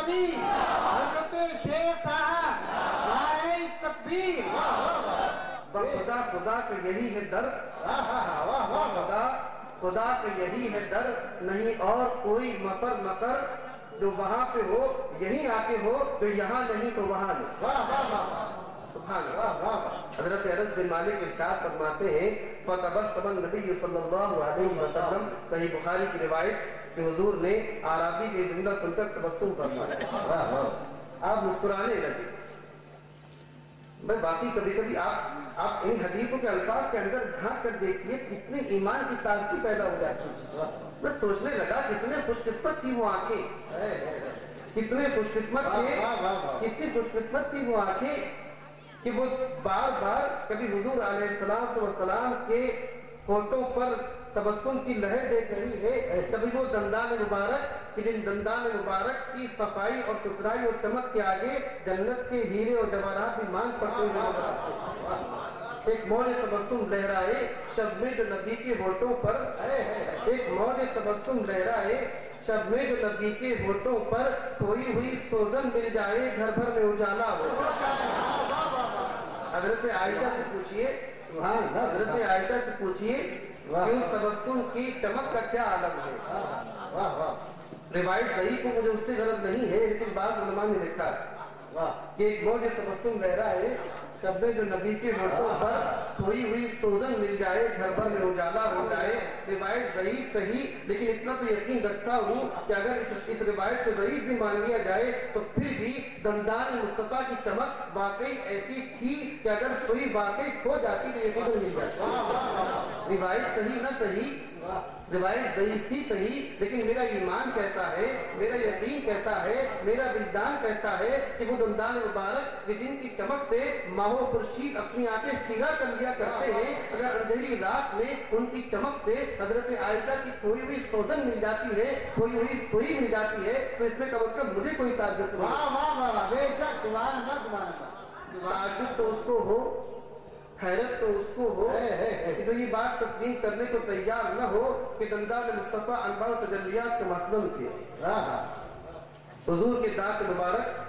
نبی حضرت شیخ صاحب نعرہ تکبیر خدا خدا کا یہی ہے در خدا کا یہی ہے در نہیں اور کوئی مفر مقر جو وہاں پہ ہو یہیں آ کے ہو جو یہاں نہیں تو وہاں نہیں سبحان اللہ حضرت انس بن مالک ارشاد فرماتے ہیں فتبسم النبی صلی اللہ علیہ وسلم صحیح بخاری کی روایت کہ حضور نے اعرابی کے جملہ سن کر تبسم فرمایا آپ مسکرانے لگے میں باقی کبھی کبھی آپ ان حدیثوں کے الفاظ کے اندر جھانک کر دیکھیے کتنے ایمان کی تازگی پیدا ہو جاتی ہے میں سوچنے لگا کتنے خوش قسمت تھی وہ آنکھیں کتنے خوش قسمت تھے کتنی خوش قسمت تھی وہ آنکھیں کہ وہ بار بار کبھی حضور علیہ السلام کے ہونٹوں پر تبسم کی لہر دیکھ رہی ہے کبھی وہ دندان مبارک کہ جن دندان مبارک کی صفائی اور ستھرائی اور چمک کے آگے جنت کے ہیرے اور جواہرات بھی مانگ پڑتے ہوئے نظر آتے ہیں ایک موج تبسم لہرائے شب میں جو نبی کے ہونٹوں پر ایک موج تبسم لہرائے شب میں جو نبی کے ہونٹوں پر کھوئی ہوئی سوزن مل جائے گھر بھر میں اجالا ہو حضرت عائشہ سے پوچھئے حضرت عائشہ سے پوچھئے کہ اس تبسم کی چمک کا کیا عالم ہے روایت ضعیف کو مجھے اس سے غرض نہیں ہے لیکن بعض علماء نے لکھا کہ ایک موج تبسم لہرا ہے شب میں جو نبی کے ہونٹوں پر کھوئی ہوئی سوزن مل جائے گھر بھر میں اجالا ہو جائے روایت ضعیف صحیح لیکن اتنا تو یقین رکھتا ہوں کہ اگر اس روایت کو ضعیف بھی مان لیا جائے تو پھر بھی دندان مصطفیٰ کی چمک واقعی ایسی تھی کہ اگر سوئی واقعی کھو جاتی تو یقین مل جاتی روایت صحیح نہ صحیح روایت ضعیف ہی صحیح لیکن میرا ایمان کہتا ہے میرا یقین کہتا ہے میرا وجدان کہتا ہے کہ وہ دندان مبارک جن کی چمک سے ماہو خورشید اپنی آنکھیں خیرہ کر لیا کرتے ہیں اگر اندھیری رات میں ان کی چمک سے حضرت عائشہ کی کھوئی ہوئی سوزن مل جاتی ہے کھوئی ہوئی سوئی مل جاتی ہے تو اس میں کم از کم مجھے کوئی تعجب نہیں واہ واہ واہ بے شک سبحان اللہ سبحان اللہ تعجب تو اس کو ہو حیرت تو اس کو ہو کہ جو یہ بات تسلیم کرنے کو تیار نہ ہو کہ دندان مصطفیٰ انوار و تجلیات کے مخزن تھے حضور کے دانت مبارک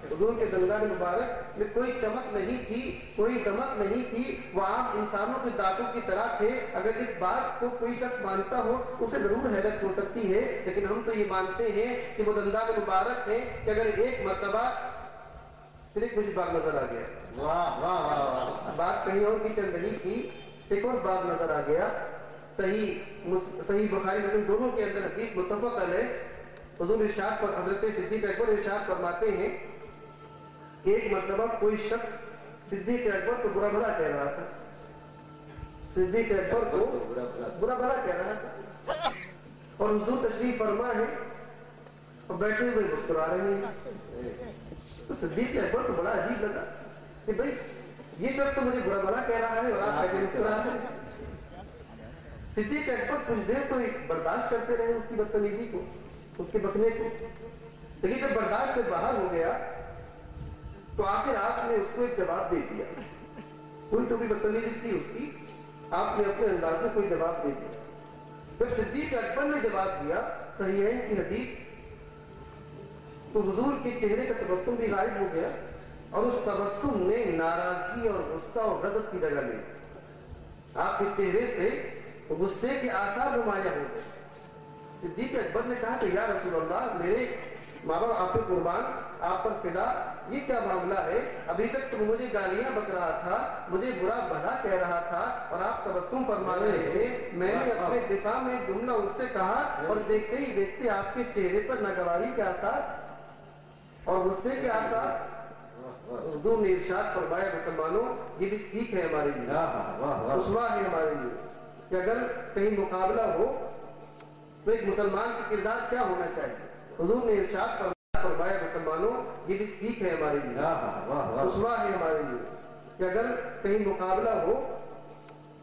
حضور کے دندان مبارک میں کوئی چمک نہیں تھی کوئی دمک نہیں تھی وہ عام انسانوں کے دانتوں کی طرح تھے اگر اس بات کو کوئی شخص مانتا ہو اسے ضرور حیرت ہو سکتی ہے لیکن ہم تو یہ مانتے ہیں کہ وہ دندان مبارک ہیں کہ اگر ایک مرتبہ پھر ایک مجھے بات نظر آ گیا واہ واہ واہ بات کہیں اور کی چل رہی تھی ایک اور بات نظر آ گیا صحیح بخاری مسلم دونوں کے اندر حدیث متفق علیہ حضور ارشاد پر حضرت صدیق اکبر ارشاد فرماتے ہیں کہ ایک مرتبہ کوئی شخص صدیق اکبر کو برا بھلا کہہ رہا تھا صدیق اکبر کو برا بھلا کہہ رہا تھا اور حضور تشریف فرما ہے اور بیٹھے ہوئے مسکرا رہے ہیں تو صدیق اکبر کو بڑا عجیب لگا کہ بھئی یہ شخص تو مجھے برا بھلا کہہ رہا ہے اور آپ بیٹھے مسکرا رہے ہیں صدیق اکبر کچھ دیر تو برداشت کرتے رہے اس کی بدتمیزی کو اس کے بکنے کو لیکن جب برداشت سے باہر ہو گیا تو آخر آپ نے اس کو ایک جواب دے دیا کوئی تو بھی بدتمیزی تھی اس کی آپ نے اپنے انداز میں کوئی جواب دے دیا جب صدیق اکبر نے جواب دیا صحیحین کی حدیث تو حضور کے چہرے کا تبسم بھی غائب ہو گیا اور اس تبسم نے ناراضگی اور غصہ اور غضب کی جگہ لی آپ کے چہرے سے غصے کے آثار نمایاں ہو گئے صدیق اکبر نے کہا کہ یا رسول اللہ میرے ماں باپ آپ کے قربان آپ پر فدا یہ کیا معاملہ ہے ابھی تک تو مجھے گالیاں بک رہا تھا مجھے برا بھلا کہہ رہا تھا اور آپ تبسم فرما رہے تھے میں نے اپنے دفاع میں ایک جملہ اس سے کہا اور دیکھتے ہی دیکھتے آپ کے چہرے پر ناگواری کے آثار اور غصے کے آثار حضور نے ارشاد فرمایا مسلمانوں یہ بھی سیکھ ہے ہمارے لیے اسوہ ہے ہمارے لیے کہ اگر کہیں مقابلہ ہو تو ایک مسلمان کا کردار کیا ہونا چاہیے حضور نے ارشاد فرمایا مسلمانوں یہ بھی سیکھ ہے ہمارے لیے اسوہ ہے ہمارے لیے کہ اگر کہیں مقابلہ ہو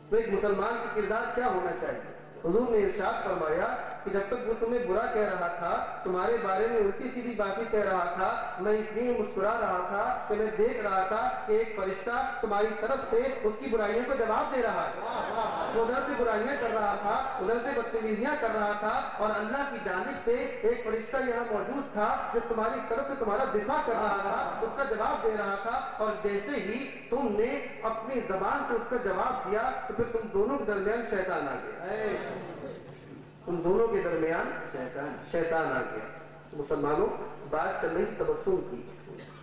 تو ایک مسلمان کا کردار کیا ہونا چاہیے حضور نے ارشاد فرمایا کہ جب تک وہ تمہیں برا کہہ رہا تھا تمہارے بارے میں الٹی سیدھی باتیں کہہ رہا تھا میں اس لیے مسکرا رہا تھا کہ میں دیکھ رہا تھا کہ ایک فرشتہ تمہاری طرف سے اس کی برائیوں کو جواب دے رہا ہے وہ ادھر سے برائیاں کر رہا تھا، ادھر سے بدتمیزیاں کر رہا تھا، اور اللہ کی جانب سے ایک فرشتہ یہاں موجود تھا جو تمہاری طرف سے تمہارا دفاع کر رہا تھا، اس کا جواب دے رہا تھا، اور جیسے ہی تم نے اپنی زبان سے اس کا جواب دیا تو پھر تم دونوں کے درمیان شیطان آ گیا، تم دونوں کے درمیان شیطان آ گیا۔ مسلمانوں، بات چل رہی تبسم کی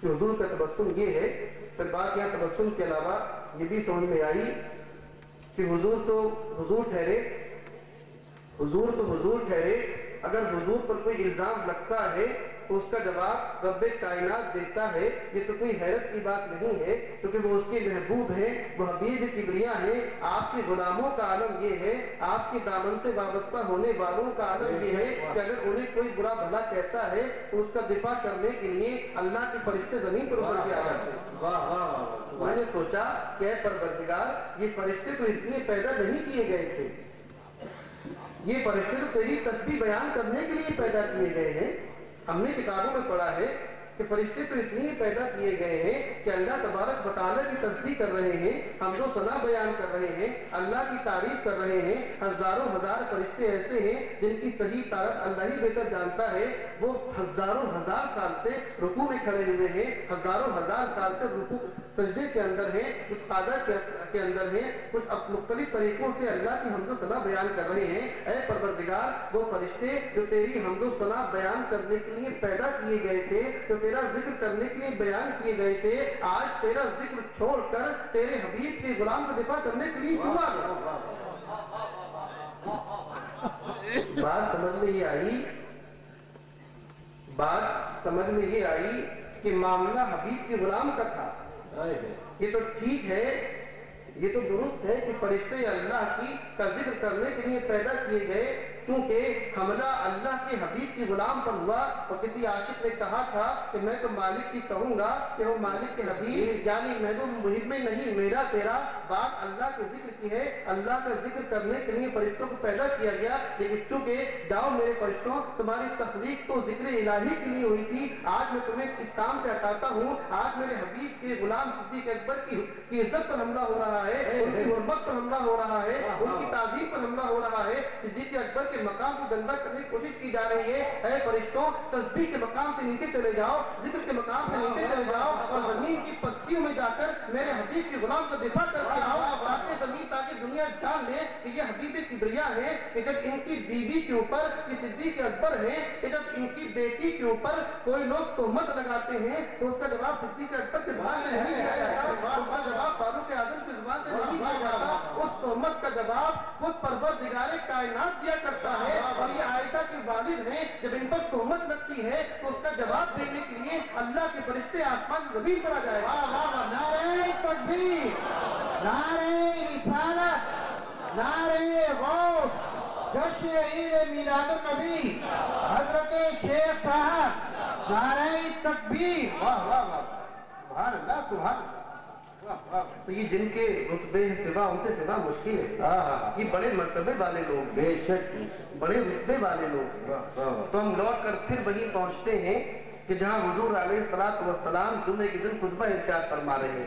کہ حضور کا تبسم یہ ہے، پھر بات یہاں تبسم کے علاوہ یہ بھی سمجھ میں آئی کہ حضور تو حضور ٹھہرے، حضور تو حضور ٹھہرے، اگر حضور پر کوئی الزام لگتا ہے تو اس کا جواب رب کائنات دیتا ہے، یہ تو کوئی حیرت کی بات نہیں ہے، کیونکہ وہ اس کے محبوب ہیں، وہ حبیب کبریا ہیں۔ آپ کے غلاموں کا عالم یہ ہے، آپ کے دامن سے وابستہ ہونے والوں کا عالم یہ ہے کہ اگر انہیں کوئی برا بھلا کہتا ہے تو اس کا دفاع کرنے کے لیے اللہ کے فرشتے زمین پر اتر کے آ جاتے ہیں۔ میں نے سوچا کہ اے پروردگار، یہ فرشتے تو اس لیے پیدا نہیں کیے گئے تھے، یہ فرشتے تو تیری تسبیح بیان کرنے کے لیے پیدا کیے گئے ہیں۔ ہم نے کتابوں میں پڑھا ہے کہ فرشتے تو اس لیے پیدا کیے گئے ہیں کہ اللہ تبارک و تعالیٰ کی تسبیح کر رہے ہیں، حمد و ثنا بیان کر رہے ہیں، اللہ کی تعریف کر رہے ہیں۔ ہزاروں ہزار فرشتے ایسے ہیں جن کی صحیح تعریف اللہ ہی بہتر جانتا ہے، وہ ہزاروں ہزار سال سے رکوع میں کھڑے ہوئے ہیں، ہزاروں ہزار سال سے رکوع سجدے کے اندر ہیں، کچھ قادر کے اندر ہیں، کچھ مختلف طریقوں سے اللہ کی حمد و ثنا بیان کر رہے ہیں۔ اے پروردگار، وہ فرشتے جو تیری حمد و ثنا بیان کرنے کے لیے پیدا کیے گئے تھے، جو تیرا ذکر کرنے کے لیے بیان کیے گئے تھے، آج تیرا ذکر چھوڑ کر تیرے حبیب کے غلام کا دفاع کرنے کے لیے کیوں آ گئے؟ بات سمجھ میں یہ آئی، بات سمجھ میں یہ آئی کہ معاملہ حبیب کے غلام کا تھا۔ یہ تو ٹھیک ہے، یہ تو درست ہے کہ فرشتے اللہ کی کا ذکر کرنے کے لیے پیدا کیے گئے، چونکہ حملہ اللہ کے حبیب کی غلام پر ہوا، اور کسی عاشق نے کہا تھا کہ میں تو مالک کی کہوں گا کہ وہ مالک کے حبیب، یعنی محبوب محب میں نہیں، میرا تیرا بات اللہ کے ذکر کی ہے۔ اللہ کا ذکر کرنے کے لیے فرشتوں کو پیدا کیا گیا، لیکن چونکہ جاؤ میرے فرشتوں، تمہاری تخلیق تو ذکر الہی کے لیے ہوئی تھی، آج میں تمہیں اس کام سے ہٹاتا ہوں۔ آج میرے حبیب کے غلام صدیق اکبر کی عزت پر حملہ ہو رہا ہے، ان کی حرمت پر حملہ ہو رہا ہے، ان کی تعظیم پر حملہ ہو رہا ہے، صدیق اکبر کے مقام کو گندہ کرنے کی کوشش کی جا رہی ہے۔ اے فرشتوں، تسبیح کے مقام سے نیچے چلے جاؤ، ذکر کے مقام سے نیچے چلے جاؤ، اور زمین کی پستیوں میں جا کر میرے حبیب کے غلام کا دفاع کر کے آؤ، تاکہ دنیا جان لے کہ یہ حبیب کبریا ہے، کہ جب ان کی بیوی کے اوپر یہ صدیق اکبر ہے، کہ جب ان کی بیٹی کے اوپر کوئی لوگ تہمت لگاتے ہیں تو اس کا جواب صدیق اکبر کی زبان سے نہیں دیا جاتا، اس کا جواب فاروق اعظم کی زبان سے نہیں دیا جاتا، اس تہمت کا جواب خود پروردگار کائنات دیا کرتا ہے۔ اور یہ عائشہ کے والد ہیں، جب ان پر تہمت لگتی ہے تو اس کا جواب دینے کے لیے اللہ کے فرشتے آسمان سے زمین پر آ جائے گا۔ نعرہ تکبیر، نعرہ رسالت، نعرہ غوث، جشن عید میلاد النبی، حضرت شیخ صاحب، نعرہ تکبیر، واہ واہ واہ، سبحان اللہ سبحان اللہ۔ تو یہ جن کے رتبے سوا ان سے سوا مشکل ہے، یہ بڑے مرتبے والے لوگ، بے شک بڑے رتبے والے لوگ ہیں۔ تو ہم لوٹ کر پھر وہیں پہنچتے ہیں کہ جہاں حضور علیہ الصلوۃ والسلام جمعے کے دن خطبہ ارشاد فرما رہے ہیں،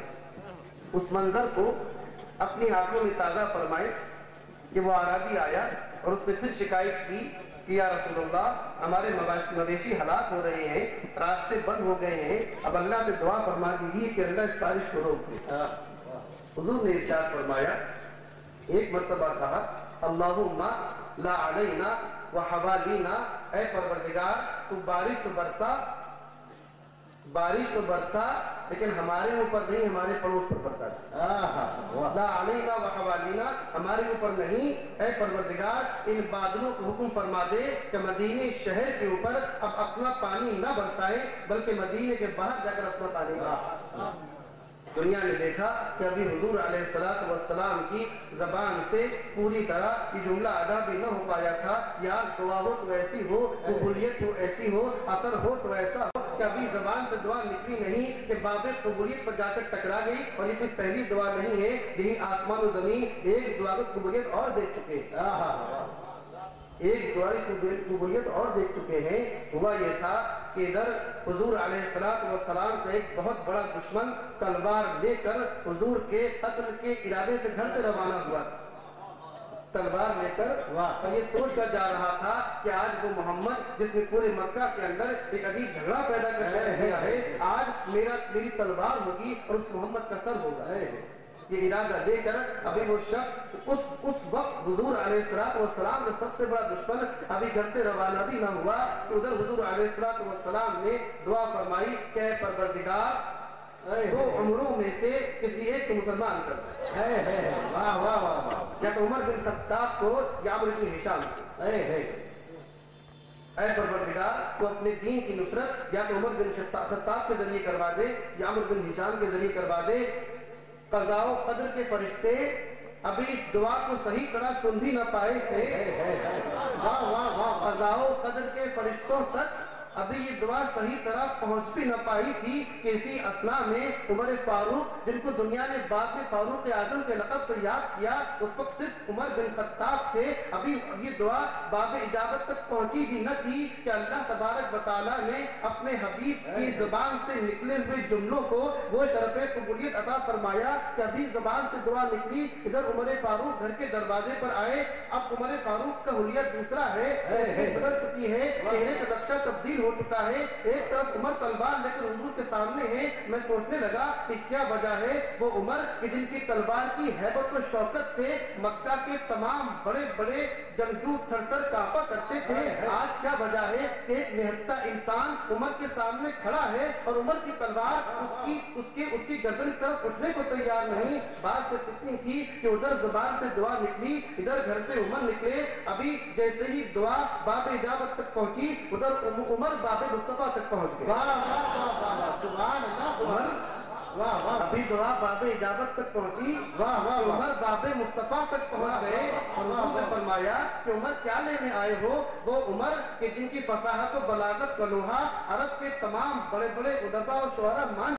اس منظر کو اپنی آنکھوں میں تازہ فرمائے کہ وہ اعرابی آیا اور اس نے پھر شکایت کی کہ یا رسول اللہ، ہمارے مویشی ہلاک ہو رہے ہیں، راستے بند ہو گئے ہیں، اب اللہ سے دعا فرما دیجیے کہ اللہ اس بارش کو روک دے۔ حضور نے ارشاد فرمایا، ایک مرتبہ کہا اللہم لا علینا وحوالینا، اے پروردگار تو بارش تو برسا، بارش تو برسا، لیکن ہمارے اوپر نہیں، ہمارے پڑوس پر برسا دے۔ لا علینا وحوالینا، ہمارے اوپر نہیں، اے پروردگار ان بادلوں کو حکم فرما دے کہ مدینے شہر کے اوپر اب اپنا پانی نہ برسائے، بلکہ مدینے کے باہر جا کر اپنا پانی برسائے۔ دنیا نے دیکھا کہ ابھی حضور علیہ السلام کی زبان سے پوری طرح یہ جملہ ادا بھی نہ ہو پایا تھا، یار دعا ہو تو ایسی ہو، قبولیت ہو ایسی ہو، اثر ہو تو ایسا ہو، کہ ابھی زبان سے دعا نکلی نہیں کہ باب قبولیت پر جا کر ٹکرا گئی، اور یہ کوئی پہلی دعا نہیں ہے، یہی آسمان و زمین ایک دعا کو قبولیت اور دیکھ چکے، ایک دعا کی قبولیت اور دیکھ چکے ہیں۔ ہوا یہ تھا کہ ادھر حضور علیہ السلام کا ایک بہت بڑا دشمن تلوار لے کر حضور کے قتل کے ارادے سے گھر سے روانہ ہوا، تلوار لے کر واہ۔ اور یہ سوچ کر جا رہا تھا کہ آج وہ محمد جس نے پورے مکہ کے اندر ایک عجیب جھگڑا پیدا کر کے رکھ دیا ہے، آج میری تلوار ہوگی اور اس محمد کا سر ہوگا۔ یہ ارادہ لے کر ابھی وہ شخص اس وقت حضور علیہ السلام کا سب سے بڑا دشمن ابھی گھر سے روانہ بھی نہ ہوا کہ ادھر حضور علیہ السلام نے دعا فرمائی کہ اے پروردگار دو عمروں میں سے کسی ایک کو مسلمان کر دے، واہ واہ واہ واہ، یا تو عمر بن خطاب کو یا عمرو بن ہشام کو۔ اے پروردگار تو اپنے دین کی نصرت یا تو عمر بن خطاب کے ذریعے کروا دے یا عمر بن ہشام کے ذریعے کروا دے۔ قضاء و قدر کے فرشتے ابھی اس دعا کو صحیح طرح سن بھی نہ پائے تھے، قضاء و قدر کے فرشتوں تک ابھی یہ دعا صحیح طرح پہنچ بھی نہ پائی تھی کہ اسی اثنا میں عمر فاروق، جن کو دنیا نے بعد میں فاروق اعظم کے لقب سے یاد کیا، اس وقت صرف عمر بن خطاب تھے، ابھی یہ دعا باب اجابت تک پہنچی بھی نہ تھی کہ اللہ تبارک و تعالیٰ نے اپنے حبیب کی زبان سے نکلے ہوئے جملوں کو وہ شرف قبولیت عطا فرمایا کہ ابھی زبان سے دعا نکلی، ادھر عمر فاروق گھر کے دروازے پر آئے۔ اب عمر فاروق کا حلیہ دوسرا ہے، بدل چکی ہے، چہرے کا نقشہ تبدیل ہو چکا ہے۔ ایک طرف عمر تلوار لے کر حضور کے سامنے ہے، میں سوچنے لگا کہ کیا وجہ ہے وہ عمر کہ جن کی تلوار کی ہیبت و شوکت سے مکہ کے تمام بڑے بڑے جنگجو تھر تھر کانپا کرتے تھے، آج کیا وجہ ہے کہ ایک نہتہ انسان عمر کے سامنے کھڑا ہے اور عمر کی تلوار اس کی گردن کی طرف اٹھنے کو تیار نہیں۔ بات تو اتنی تھی کہ ادھر زبان سے دعا نکلی، ادھر گھر سے عمر نکلے، ابھی جیسے ہی دعا باب اجابت تک پہنچی ادھر عمر باب مصطفیٰ تک پہنچ گئے۔ واہ واہ واہ واہ، سبحان اللہ سبحان اللہ، واہ واہ، ابھی دعا باب اجابت تک پہنچی، واہ واہ، عمر باب مصطفیٰ تک پہنچ گئے۔ اور حضور نے فرمایا کہ عمر کیا لینے آئے ہو؟ وہ عمر کہ جن کی فصاحت و بلاغت کا لوہا عرب کے تمام بڑے بڑے ادبا اور شعراء مان